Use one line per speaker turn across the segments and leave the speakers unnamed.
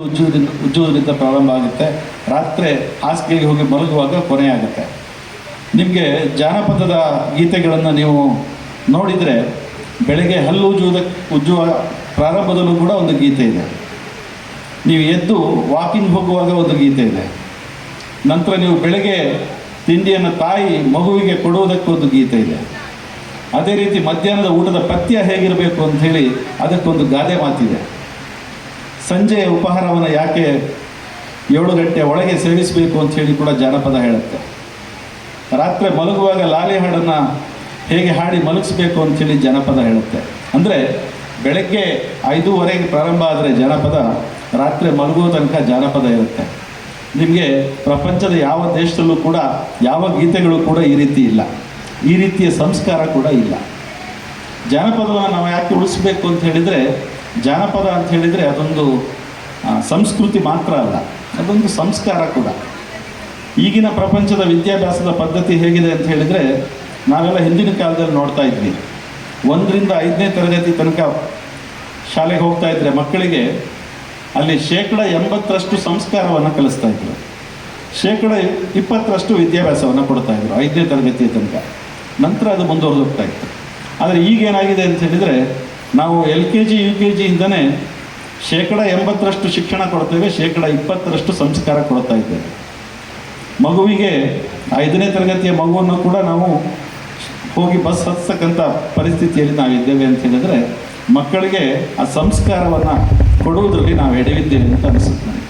ಉಜ್ಜುವುದರಿಂದ ಪ್ರಾರಂಭ ಆಗುತ್ತೆ. ರಾತ್ರಿ ಹಾಸಿಗೆಗೆ ಹೋಗಿ ಮಲಗುವಾಗ ಕೊನೆ ಆಗುತ್ತೆ. ನಿಮಗೆ ಜಾನಪದದ ಗೀತೆಗಳನ್ನು ನೀವು ನೋಡಿದರೆ ಬೆಳಗ್ಗೆ ಹಲ್ಲು ಉಜ್ಜುವ ಪ್ರಾರಂಭದಲ್ಲೂ ಕೂಡ ಒಂದು ಗೀತೆ ಇದೆ. ನೀವು ಎದ್ದು ವಾಕಿಂಗ್ ಹೋಗುವಾಗ ಒಂದು ಗೀತೆ ಇದೆ. ನಂತರ ನೀವು ಬೆಳಗ್ಗೆ ತಿಂಡಿಯನ್ನು ತಾಯಿ ಮಗುವಿಗೆ ಕೊಡುವುದಕ್ಕೊಂದು ಗೀತೆ ಇದೆ. ಅದೇ ರೀತಿ ಮಧ್ಯಾಹ್ನದ ಊಟದ ಪಥ್ಯ ಹೇಗಿರಬೇಕು ಅಂಥೇಳಿ ಅದಕ್ಕೊಂದು ಗಾದೆ ಮಾತಿದೆ. ಸಂಜೆಯ ಉಪಹಾರವನ್ನು ಯಾಕೆ 7 ಗಂಟೆ ಒಳಗೆ ಸೇವಿಸಬೇಕು ಅಂಥೇಳಿ ಕೂಡ ಜಾನಪದ ಹೇಳುತ್ತೆ. ರಾತ್ರಿ ಮಲಗುವಾಗ ಲಾಲಿ ಹಾಡನ್ನು ಹೇಗೆ ಹಾಡಿ ಮಲಗಿಸ್ಬೇಕು ಅಂಥೇಳಿ ಜಾನಪದ ಹೇಳುತ್ತೆ. ಅಂದರೆ ಬೆಳಗ್ಗೆ 5:30ಗೆ ಪ್ರಾರಂಭ ಆದರೆ ಜಾನಪದ, ರಾತ್ರಿ ಮಲಗುವ ತನಕ ಜಾನಪದ ಇರುತ್ತೆ. ನಿಮಗೆ ಪ್ರಪಂಚದ ಯಾವ ದೇಶದಲ್ಲೂ ಕೂಡ ಯಾವ ಗೀತೆಗಳು ಕೂಡ ಈ ರೀತಿ ಇಲ್ಲ, ಈ ರೀತಿಯ ಸಂಸ್ಕಾರ ಕೂಡ ಇಲ್ಲ. ಜಾನಪದವನ್ನು ನಾವು ಯಾಕೆ ಉಳಿಸ್ಬೇಕು ಅಂತ ಹೇಳಿದರೆ, ಜಾನಪದ ಅಂತ ಹೇಳಿದರೆ ಅದೊಂದು ಸಂಸ್ಕೃತಿ ಮಾತ್ರ ಅಲ್ಲ, ಅದೊಂದು ಸಂಸ್ಕಾರ ಕೂಡ. ಈಗಿನ ಪ್ರಪಂಚದ ವಿದ್ಯಾಭ್ಯಾಸದ ಪದ್ಧತಿ ಹೇಗಿದೆ ಅಂತ ಹೇಳಿದರೆ, ನಾವೆಲ್ಲ ಹಿಂದಿನ ಕಾಲದಲ್ಲಿ ನೋಡ್ತಾ ಇದ್ವಿ. 1ರಿಂದ 5ನೇ ತರಗತಿ ತನಕ ಶಾಲೆಗೆ ಹೋಗ್ತಾ ಇದ್ದರೆ ಮಕ್ಕಳಿಗೆ ಅಲ್ಲಿ 80% ಸಂಸ್ಕಾರವನ್ನು ಕಲಿಸ್ತಾಯಿದ್ರು, 20% ವಿದ್ಯಾಭ್ಯಾಸವನ್ನು ಕೊಡ್ತಾಯಿದ್ರು 5ನೇ ತರಗತಿ ತನಕ. ನಂತರ ಅದು ಮುಂದುವರೆದು ಹೋಗ್ತಾ ಇತ್ತು. ಆದರೆ ಈಗೇನಾಗಿದೆ ಅಂತ ಹೇಳಿದರೆ, ನಾವು LKG UKG ಇಂದನೇ 80% ಶಿಕ್ಷಣ ಕೊಡ್ತೇವೆ, 20% ಸಂಸ್ಕಾರ ಕೊಡ್ತಾ ಇದ್ದೇವೆ. ಮಗುವಿಗೆ 5ನೇ ತರಗತಿಯ ಮಗುವನ್ನು ಕೂಡ ನಾವು ಹೋಗಿ ಬಸ್ ಹತ್ಸಕ್ಕಂಥ ಪರಿಸ್ಥಿತಿಯಲ್ಲಿ ನಾವಿದ್ದೇವೆ ಅಂತ ಹೇಳಿದರೆ, ಮಕ್ಕಳಿಗೆ ಆ ಸಂಸ್ಕಾರವನ್ನು ಕೊಡುವುದರಲ್ಲಿ ನಾವು ಎಡವಿದ್ದೇವೆ ಅಂತ ಅನಿಸುತ್ತೆ ನನಗೆ.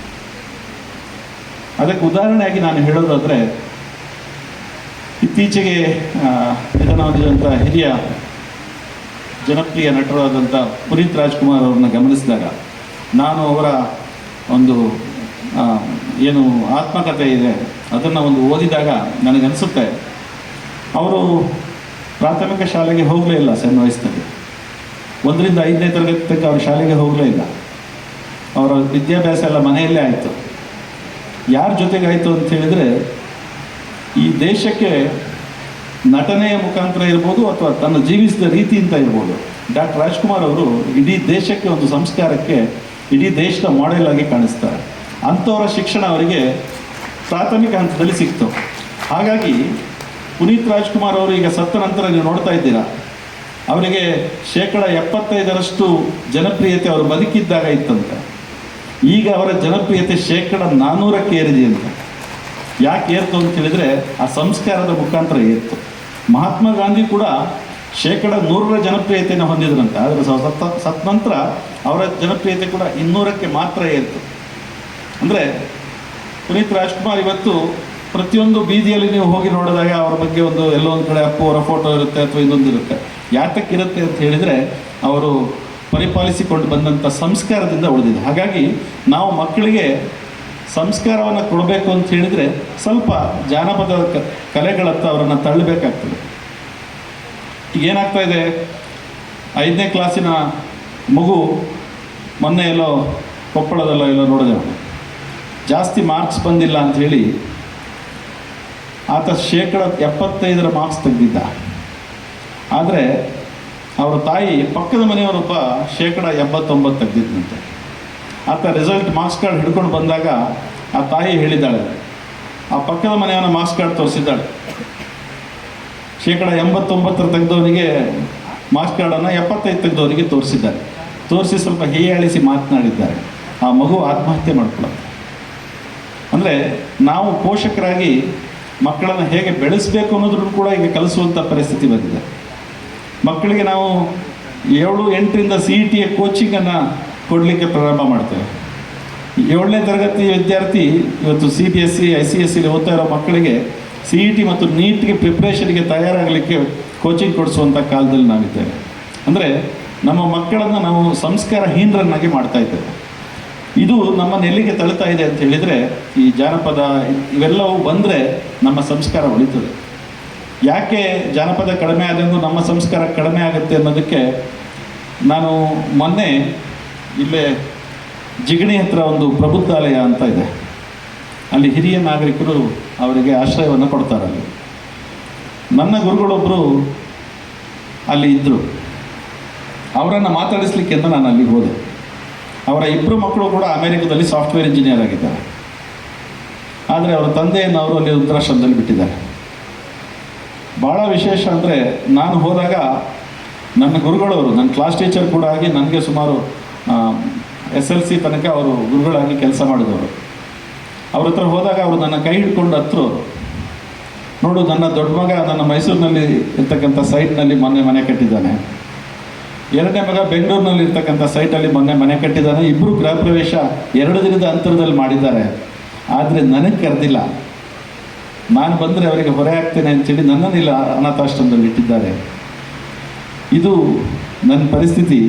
ಅದಕ್ಕೆ ಉದಾಹರಣೆಯಾಗಿ ನಾನು ಹೇಳೋದಾದರೆ, ಇತ್ತೀಚೆಗೆ ನಿಧನವಾದಂಥ ಹಿರಿಯ ಜನಪ್ರಿಯ ನಟರಾದಂಥ ಪುನೀತ್ ರಾಜ್ಕುಮಾರ್ ಅವ್ರನ್ನ ಗಮನಿಸಿದಾಗ, ನಾನು ಅವರ ಒಂದು ಏನು ಆತ್ಮಕಥೆ ಇದೆ ಅದನ್ನು ಒಂದು ಓದಿದಾಗ ನನಗನ್ಸುತ್ತೆ, ಅವರು ಪ್ರಾಥಮಿಕ ಶಾಲೆಗೆ ಹೋಗಲೇ ಇಲ್ಲ. ಸಣ್ಣ ವಯಸ್ಸಿನಲ್ಲಿ 1ರಿಂದ 5ನೇ ತರಗತಿ ತನಕ ಅವ್ರ ಶಾಲೆಗೆ ಹೋಗಲೇ ಇಲ್ಲ. ಅವರ ವಿದ್ಯಾಭ್ಯಾಸ ಎಲ್ಲ ಮನೆಯಲ್ಲೇ ಆಯಿತು. ಯಾರ ಜೊತೆಗೆ ಆಯಿತು ಅಂತ ಹೇಳಿದರೆ, ಈ ದೇಶಕ್ಕೆ ನಟನೆಯ ಮುಖಾಂತರ ಇರ್ಬೋದು ಅಥವಾ ತನ್ನ ಜೀವಿಸಿದ ರೀತಿಯಿಂದ ಇರ್ಬೋದು, ಡಾಕ್ಟರ್ ರಾಜ್ಕುಮಾರ್ ಅವರು ಇಡೀ ದೇಶಕ್ಕೆ ಒಂದು ಸಂಸ್ಕಾರಕ್ಕೆ ಇಡೀ ದೇಶದ ಮಾಡೆಲ್ ಆಗಿ ಕಾಣಿಸ್ತಾರೆ. ಅಂಥವರ ಶಿಕ್ಷಣ ಅವರಿಗೆ ಪ್ರಾಥಮಿಕ ಹಂತದಲ್ಲಿ ಸಿಕ್ತು. ಹಾಗಾಗಿ ಪುನೀತ್ ರಾಜ್ಕುಮಾರ್ ಅವರು ಈಗ ಸತ್ತ ನಂತರ ನೀವು ನೋಡ್ತಾ ಇದ್ದೀರಾ, ಅವರಿಗೆ 75% ಜನಪ್ರಿಯತೆ ಅವರು ಬದುಕಿದ್ದಾಗ ಇತ್ತಂತೆ. ಈಗ ಅವರ ಜನಪ್ರಿಯತೆ 400ಕ್ಕೆ ಏರಿದೆ ಅಂತ. ಯಾಕೆ ಏರ್ತು ಅಂತ ಹೇಳಿದರೆ, ಆ ಸಂಸ್ಕಾರದ ಮುಖಾಂತರ ಏರ್ತು. ಮಹಾತ್ಮ ಗಾಂಧಿ ಕೂಡ 100ರ ಜನಪ್ರಿಯತೆಯನ್ನು ಹೊಂದಿದ್ರಂತೆ. ಆದರೆ ಸತ್ತ ನಂತರ ಅವರ ಜನಪ್ರಿಯತೆ ಕೂಡ 200ಕ್ಕೆ ಮಾತ್ರ ಏರ್ತು. ಅಂದರೆ ಪುನೀತ್ ರಾಜ್ಕುಮಾರ್ ಇವತ್ತು ಪ್ರತಿಯೊಂದು ಬೀದಿಯಲ್ಲಿ ನೀವು ಹೋಗಿ ನೋಡಿದಾಗ ಅವರ ಬಗ್ಗೆ ಒಂದು ಎಲ್ಲೋ ಒಂದು ಕಡೆ ಅಪ್ಪು ಅವರ ಫೋಟೋ ಇರುತ್ತೆ ಅಥವಾ ಇನ್ನೊಂದು ಇರುತ್ತೆ. ಯಾತಕ್ಕಿರುತ್ತೆ ಅಂತ ಹೇಳಿದರೆ, ಅವರು ಪರಿಪಾಲಿಸಿಕೊಂಡು ಬಂದಂಥ ಸಂಸ್ಕಾರದಿಂದ ಉಳಿದಿದೆ. ಹಾಗಾಗಿ ನಾವು ಮಕ್ಕಳಿಗೆ ಸಂಸ್ಕಾರವನ್ನು ಕೊಡಬೇಕು ಅಂತ ಹೇಳಿದರೆ ಸ್ವಲ್ಪ ಜಾನಪದ ಕಲೆಗಳತ್ತ ಅವರನ್ನು ತಳ್ಳಬೇಕಾಗ್ತದೆ. ಈಗ ಏನಾಗ್ತಾ ಇದೆ, 5ನೇ ಕ್ಲಾಸಿನ ಮಗು ಮೊನ್ನೆ ಎಲ್ಲೋ ಕೊಪ್ಪಳದಲ್ಲೋ ಎಲ್ಲೋ ನೋಡಿದೆ, ಜಾಸ್ತಿ ಮಾರ್ಕ್ಸ್ ಬಂದಿಲ್ಲ ಅಂಥೇಳಿ ಆತ 75% ಮಾರ್ಕ್ಸ್ ತೆಗೆದಿದ್ದ. ಆದರೆ ಅವರ ತಾಯಿ ಪಕ್ಕದ ಮನೆಯವರೊಬ್ಬ 79% ತೆಗೆದಿದ್ದಂತೆ. ಆತ ರಿಸಲ್ಟ್ ಮಾರ್ಕ್ಸ್ ಕಾರ್ಡ್ ಹಿಡ್ಕೊಂಡು ಬಂದಾಗ ಆ ತಾಯಿ ಹೇಳಿದ್ದಾಳೆ, ಆ ಪಕ್ಕದ ಮನೆಯವನ ಮಾರ್ಕ್ಸ್ ಕಾರ್ಡ್ ತೋರಿಸಿದ್ದಾಳೆ. 89% ತೆಗೆದವನಿಗೆ ಮಾರ್ಕ್ಸ್ ಕಾರ್ಡನ್ನು 75 ತೆಗೆದವನಿಗೆ ತೋರಿಸಿದ್ದಾರೆ. ತೋರಿಸಿ ಸ್ವಲ್ಪ ಹೀಯಾಳಿಸಿ ಮಾತನಾಡಿದ್ದಾರೆ. ಆ ಮಗು ಆತ್ಮಹತ್ಯೆ ಮಾಡ್ಕೊಳ್ಳುತ್ತೆ. ಅಂದರೆ ನಾವು ಪೋಷಕರಾಗಿ ಮಕ್ಕಳನ್ನು ಹೇಗೆ ಬೆಳೆಸಬೇಕು ಅನ್ನೋದ್ರೂ ಕೂಡ ಈಗ ಕಲಿಸುವಂಥ ಪರಿಸ್ಥಿತಿ ಬಂದಿದೆ. ಮಕ್ಕಳಿಗೆ ನಾವು 7-8ರಿಂದ CETಯ ಕೋಚಿಂಗನ್ನು ಕೊಡಲಿಕ್ಕೆ ಪ್ರಾರಂಭ ಮಾಡ್ತೇವೆ. 7ನೇ ತರಗತಿ ವಿದ್ಯಾರ್ಥಿ ಇವತ್ತು CBSE ICSE ಓದ್ತಾ ಇರೋ ಮಕ್ಕಳಿಗೆ CET ಮತ್ತು ನೀಟ್ಗೆ ಪ್ರಿಪ್ರೇಷನ್ಗೆ ತಯಾರಾಗಲಿಕ್ಕೆ ಕೋಚಿಂಗ್ ಕೊಡಿಸುವಂಥ ಕಾಲದಲ್ಲಿ ನಾವಿದ್ದೇವೆ. ಅಂದರೆ ನಮ್ಮ ಮಕ್ಕಳನ್ನು ನಾವು ಸಂಸ್ಕಾರಹೀನರನ್ನಾಗಿ ಮಾಡ್ತಾ ಇದ್ದೇವೆ. ಇದು ನಮ್ಮನ್ನು ಎಲ್ಲಿಗೆ ತಳ್ತಾ ಇದೆ ಅಂತ ಹೇಳಿದರೆ, ಈ ಜಾನಪದ ಇವೆಲ್ಲವೂ ಬಂದರೆ ನಮ್ಮ ಸಂಸ್ಕಾರ ಉಳಿತದೆ. ಯಾಕೆ ಜಾನಪದ ಕಡಿಮೆ ಆದಂಗೂ ನಮ್ಮ ಸಂಸ್ಕಾರ ಕಡಿಮೆ ಆಗುತ್ತೆ ಅನ್ನೋದಕ್ಕೆ, ನಾನು ಮೊನ್ನೆ ಇಲ್ಲೇ ಜಿಗಣಿ ಹತ್ರ ಒಂದು ಪ್ರಬುದ್ಧಾಲಯ ಅಂತ ಇದೆ, ಅಲ್ಲಿ ಹಿರಿಯ ನಾಗರಿಕರು ಅವರಿಗೆ ಆಶ್ರಯವನ್ನು ಕೊಡ್ತಾರೆ. ಅಲ್ಲಿ ನನ್ನ ಗುರುಗಳೊಬ್ಬರು ಅಲ್ಲಿ ಇದ್ದರು. ಅವರನ್ನು ಮಾತಾಡಿಸ್ಲಿಕ್ಕೆ ಅಂತ ನಾನು ಅಲ್ಲಿಗೆ ಹೋದೆ. ಅವರ ಇಬ್ಬರು ಮಕ್ಕಳು ಕೂಡ ಅಮೆರಿಕದಲ್ಲಿ ಸಾಫ್ಟ್ವೇರ್ ಇಂಜಿನಿಯರ್ ಆಗಿದ್ದಾರೆ. ಆದರೆ ಅವರ ತಂದೆಯನ್ನು ಅವರು ಅಲ್ಲಿ ವೃದ್ಧಾಶ್ರಮದಲ್ಲಿ ಬಿಟ್ಟಿದ್ದಾರೆ. ಭಾಳ ವಿಶೇಷ ಅಂದರೆ, ನಾನು ಹೋದಾಗ ನನ್ನ ಗುರುಗಳವರು, ನನ್ನ ಕ್ಲಾಸ್ ಟೀಚರ್ ಕೂಡ ಆಗಿ ನನಗೆ ಸುಮಾರು SLC ತನಕ ಅವರು ಗುರುಗಳಾಗಿ ಕೆಲಸ ಮಾಡಿದವರು. ಅವ್ರ ಹತ್ರ ಹೋದಾಗ ಅವರು ನನ್ನ ಕೈ ಹಿಡ್ಕೊಂಡು ಹತ್ರವರು, ನೋಡು ನನ್ನ ದೊಡ್ಡ ಮಗ ನನ್ನ ಮೈಸೂರಿನಲ್ಲಿ ಇರ್ತಕ್ಕಂಥ ಸೈಟ್ನಲ್ಲಿ ಮೊನ್ನೆ ಮನೆ ಕಟ್ಟಿದ್ದಾನೆ, ಎರಡನೇ ಮಗ ಬೆಂಗಳೂರಿನಲ್ಲಿ ಇರ್ತಕ್ಕಂಥ ಸೈಟಲ್ಲಿ ಮೊನ್ನೆ ಮನೆ ಕಟ್ಟಿದ್ದಾನೆ, ಇಬ್ಬರು ಗೃಹ ಪ್ರವೇಶ 2 ದಿನದ ಅಂತರದಲ್ಲಿ ಮಾಡಿದ್ದಾರೆ, ಆದರೆ ನನಗೆ ಕರೆದಿಲ್ಲ, ನಾನು ಬಂದರೆ ಅವರಿಗೆ ಹೊರೆ ಆಗ್ತೇನೆ ಅಂತೇಳಿ ನನ್ನನ್ನಿಲ್ಲ ಅನಾಥಾಶ್ರಮದಲ್ಲಿ ಇಟ್ಟಿದ್ದಾರೆ. ಇದು ನನ್ನ ಪರಿಸ್ಥಿತಿ.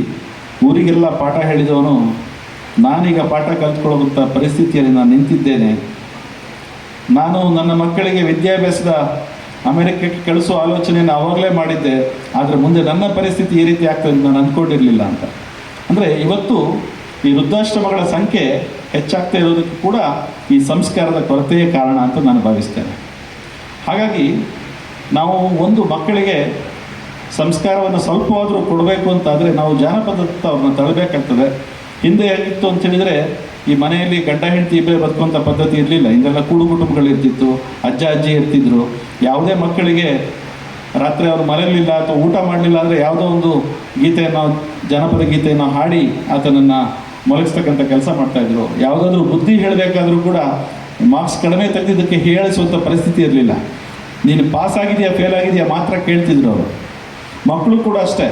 ಊರಿಗೆಲ್ಲ ಪಾಠ ಹೇಳಿದವನು ನಾನೀಗ ಪಾಠ ಕಲ್ತ್ಕೊಳ್ಳೋಂಥ ಪರಿಸ್ಥಿತಿಯಲ್ಲಿ ನಾನು ನಿಂತಿದ್ದೇನೆ. ನಾನು ನನ್ನ ಮಕ್ಕಳಿಗೆ ವಿದ್ಯಾಭ್ಯಾಸದ ಅಮೆರಿಕಕ್ಕೆ ಕಳಿಸೋ ಆಲೋಚನೆಯನ್ನು ಆವಾಗಲೇ ಮಾಡಿದ್ದೆ, ಆದರೆ ಮುಂದೆ ನನ್ನ ಪರಿಸ್ಥಿತಿ ಈ ರೀತಿ ಆಗ್ತದೆ ನಾನು ಅಂದ್ಕೊಂಡಿರಲಿಲ್ಲ ಅಂತ. ಅಂದರೆ ಇವತ್ತು ಈ ವೃದ್ಧಾಶ್ರಮಗಳ ಸಂಖ್ಯೆ ಹೆಚ್ಚಾಗ್ತಾ ಇರೋದಕ್ಕೆ ಕೂಡ ಈ ಸಂಸ್ಕಾರದ ಕೊರತೆಯೇ ಕಾರಣ ಅಂತ ನಾನು ಭಾವಿಸ್ತೇನೆ. ಹಾಗಾಗಿ ನಾವು ಒಂದು ಮಕ್ಕಳಿಗೆ ಸಂಸ್ಕಾರವನ್ನು ಸ್ವಲ್ಪವಾದರೂ ಕೊಡಬೇಕು ಅಂತಾದರೆ ನಾವು ಜಾನಪದತ್ತ ಅವ್ರನ್ನ ತಳ್ಳಬೇಕಾಗ್ತದೆ. ಹಿಂದೆ ಹೇಗಿತ್ತು ಅಂತ ಹೇಳಿದರೆ, ಈ ಮನೆಯಲ್ಲಿ ಗಂಡ ಹೆಂಡತಿ ಇಬ್ಬರೇ ಬದುಕುವಂಥ ಪದ್ಧತಿ ಇರಲಿಲ್ಲ. ಹಿಂದೆಲ್ಲ ಕೂಡು ಕುಟುಂಬಗಳಿರ್ತಿತ್ತು, ಅಜ್ಜ ಅಜ್ಜಿ ಇರ್ತಿದ್ರು. ಯಾವುದೇ ಮಕ್ಕಳಿಗೆ ರಾತ್ರಿ ಅವರು ಮಲಗಲಿಲ್ಲ ಅಥವಾ ಊಟ ಮಾಡಲಿಲ್ಲ ಅಂದರೆ ಯಾವುದೋ ಒಂದು ಗೀತೆಯನ್ನು, ಜನಪದ ಗೀತೆಯನ್ನು ಹಾಡಿ ಆತನನ್ನು ಮಲಗಿಸ್ತಕ್ಕಂಥ ಕೆಲಸ ಮಾಡ್ತಾಯಿದ್ರು. ಯಾವುದಾದ್ರೂ ಬುದ್ಧಿ ಹೇಳಬೇಕಾದ್ರೂ ಕೂಡ ಮಾರ್ಕ್ಸ್ ಕಡಿಮೆ ತೆಗೆದಿದ್ದಕ್ಕೆ ಹೇಳಿಸುವಂಥ ಪರಿಸ್ಥಿತಿ ಇರಲಿಲ್ಲ. ನೀನು ಪಾಸ್ ಆಗಿದೆಯಾ ಫೇಲ್ ಆಗಿದೆಯಾ ಮಾತ್ರ ಕೇಳ್ತಿದ್ರು ಅವರು. ಮಕ್ಕಳು ಕೂಡ ಅಷ್ಟೇ,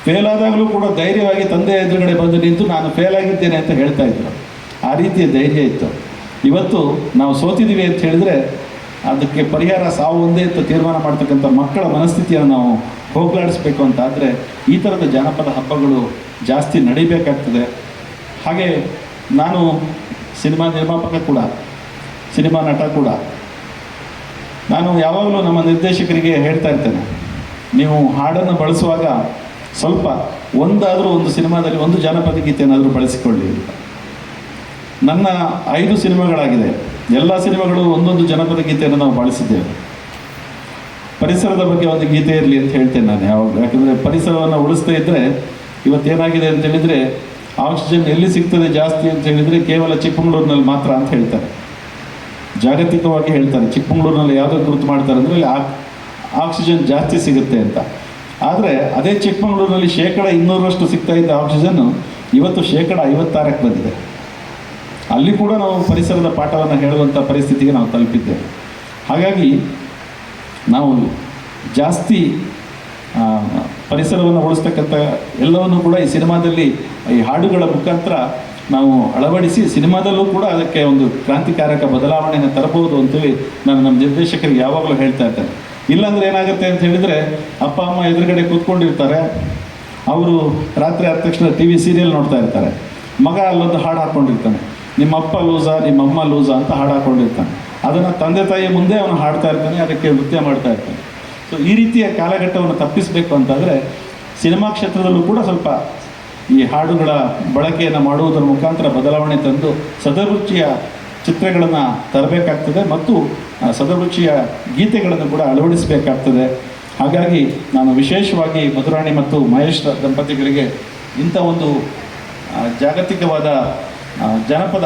ಫೇಲ್ ಆದಾಗಲೂ ಕೂಡ ಧೈರ್ಯವಾಗಿ ತಂದೆ ಎದುರುಗಡೆ ಬಂದು ನಿಂತು ನಾನು ಫೇಲ್ ಆಗಿದ್ದೇನೆ ಅಂತ ಹೇಳ್ತಾ ಇದ್ರು. ಆ ರೀತಿಯ ಧೈರ್ಯ ಇತ್ತು. ಇವತ್ತು ನಾವು ಸೋತಿದ್ದೀವಿ ಅಂತ ಹೇಳಿದರೆ ಅದಕ್ಕೆ ಪರಿಹಾರ ಸಾವು ಒಂದೇ ಅಂತ ತೀರ್ಮಾನ ಮಾಡ್ತಕ್ಕಂಥ ಮಕ್ಕಳ ಮನಸ್ಥಿತಿಯನ್ನು ನಾವು ಹೋಗಲಾಡಿಸ್ಬೇಕು ಅಂತ ಆದರೆ ಈ ಥರದ ಜಾನಪದ ಹಬ್ಬಗಳು ಜಾಸ್ತಿ ನಡಿಬೇಕಾಗ್ತದೆ. ಹಾಗೆ ನಾನು ಸಿನಿಮಾ ನಿರ್ಮಾಪಕ ಕೂಡ, ಸಿನಿಮಾ ನಟ ಕೂಡ. ನಾನು ಯಾವಾಗಲೂ ನಮ್ಮ ನಿರ್ದೇಶಕರಿಗೆ ಹೇಳ್ತಾ ಇರ್ತೇನೆ, ನೀವು ಹಾಡನ್ನು ಬಳಸುವಾಗ ಸ್ವಲ್ಪ ಒಂದು ಸಿನಿಮಾದಲ್ಲಿ ಒಂದು ಜಾನಪದ ಗೀತೆಯನ್ನಾದರೂ ಬಳಸಿಕೊಳ್ಳಿ ಅಂತ. ನನ್ನ 5 ಸಿನಿಮಾಗಳಾಗಿದೆ, ಎಲ್ಲ ಸಿನಿಮಾಗಳು ಒಂದೊಂದು ಜನಪದ ಗೀತೆಯನ್ನು ನಾವು ಬಳಸಿದ್ದೇವೆ. ಪರಿಸರದ ಬಗ್ಗೆ ಒಂದು ಗೀತೆ ಇರಲಿ ಅಂತ ಹೇಳ್ತೇನೆ ನಾನು ಯಾವಾಗ. ಯಾಕಂದರೆ ಪರಿಸರವನ್ನು ಉಳಿಸ್ತಾ ಇದ್ದರೆ ಇವತ್ತೇನಾಗಿದೆ ಅಂತ ಹೇಳಿದರೆ, ಆಕ್ಸಿಜನ್ ಎಲ್ಲಿ ಸಿಗ್ತದೆ ಜಾಸ್ತಿ ಅಂತ ಹೇಳಿದರೆ ಕೇವಲ ಚಿಕ್ಕಮಗಳೂರಿನಲ್ಲಿ ಮಾತ್ರ ಅಂತ ಹೇಳ್ತಾರೆ. ಜಾಗತಿಕವಾಗಿ ಹೇಳ್ತಾರೆ, ಚಿಕ್ಕಮಗಳೂರಿನಲ್ಲಿ ಯಾವುದೋ ಗುರುತು ಮಾಡ್ತಾರೆ ಅಂದರೆ ಅಲ್ಲಿ ಆಕ್ಸಿಜನ್ ಜಾಸ್ತಿ ಸಿಗುತ್ತೆ ಅಂತ. ಆದರೆ ಅದೇ ಚಿಕ್ಕಮಗಳೂರಿನಲ್ಲಿ 200% ಸಿಗ್ತಾ ಇದ್ದ ಆಕ್ಸಿಜನ್ನು ಇವತ್ತು 56% ಬಂದಿದೆ. ಅಲ್ಲಿ ಕೂಡ ನಾವು ಪರಿಸರದ ಪಾಠವನ್ನು ಹೇಳುವಂಥ ಪರಿಸ್ಥಿತಿಗೆ ನಾವು ತಲುಪಿದ್ದೇವೆ. ಹಾಗಾಗಿ ನಾವು ಜಾಸ್ತಿ ಪರಿಸರವನ್ನು ಉಳಿಸ್ತಕ್ಕಂಥ ಎಲ್ಲವನ್ನು ಕೂಡ ಈ ಸಿನಿಮಾದಲ್ಲಿ ಈ ಹಾಡುಗಳ ಮುಖಾಂತರ ನಾವು ಅಳವಡಿಸಿ ಸಿನಿಮಾದಲ್ಲೂ ಕೂಡ ಅದಕ್ಕೆ ಒಂದು ಕ್ರಾಂತಿಕಾರಕ ಬದಲಾವಣೆಯನ್ನು ತರಬಹುದು ಅಂತೇಳಿ ನಾನು ನಮ್ಮ ನಿರ್ದೇಶಕರಿಗೆ ಯಾವಾಗಲೂ ಹೇಳ್ತಾ ಇರ್ತೇನೆ. ಇಲ್ಲಾಂದರೆ ಏನಾಗುತ್ತೆ ಅಂತ ಹೇಳಿದರೆ, ಅಪ್ಪ ಅಮ್ಮ ಎದುರುಗಡೆ ಕೂತ್ಕೊಂಡಿರ್ತಾರೆ, ಅವರು ರಾತ್ರಿ ಆದ ತಕ್ಷಣ TV ಸೀರಿಯಲ್ ನೋಡ್ತಾ ಇರ್ತಾರೆ, ಮಗ ಅಲ್ಲೊಂದು ಹಾಡು ಹಾಕ್ಕೊಂಡಿರ್ತಾನೆ, ನಿಮ್ಮಪ್ಪ ಲೂಸಾ ನಿಮ್ಮಮ್ಮ ಲೂಸಾ ಅಂತ ಹಾಡು ಹಾಕ್ಕೊಂಡಿರ್ತಾನೆ. ಅದನ್ನು ತಂದೆ ತಾಯಿ ಮುಂದೆ ಅವನು ಹಾಡ್ತಾ ಇರ್ತಾನೆ, ಅದಕ್ಕೆ ನೃತ್ಯ ಮಾಡ್ತಾ ಇರ್ತಾನೆ. ಸೊ ಈ ರೀತಿಯ ಕಾಲಘಟ್ಟವನ್ನು ತಪ್ಪಿಸಬೇಕು ಅಂತಾದರೆ ಸಿನಿಮಾ ಕ್ಷೇತ್ರದಲ್ಲೂ ಕೂಡ ಸ್ವಲ್ಪ ಈ ಹಾಡುಗಳ ಬಳಕೆಯನ್ನು ಮಾಡುವುದರ ಮುಖಾಂತರ ಬದಲಾವಣೆ ತಂದು ಸದರುಚಿಯ ಚಿತ್ರಗಳನ್ನು ತರಬೇಕಾಗ್ತದೆ ಮತ್ತು ಸದರುಚಿಯ ಗೀತೆಗಳನ್ನು ಕೂಡ ಅಳವಡಿಸಬೇಕಾಗ್ತದೆ. ಹಾಗಾಗಿ ನಾನು ವಿಶೇಷವಾಗಿ ಮಧುರಾಣಿ ಮತ್ತು ಮಹೇಶ್ ದಂಪತಿಗಳಿಗೆ ಇಂಥ ಒಂದು ಜಾಗತಿಕವಾದ ಜನಪದ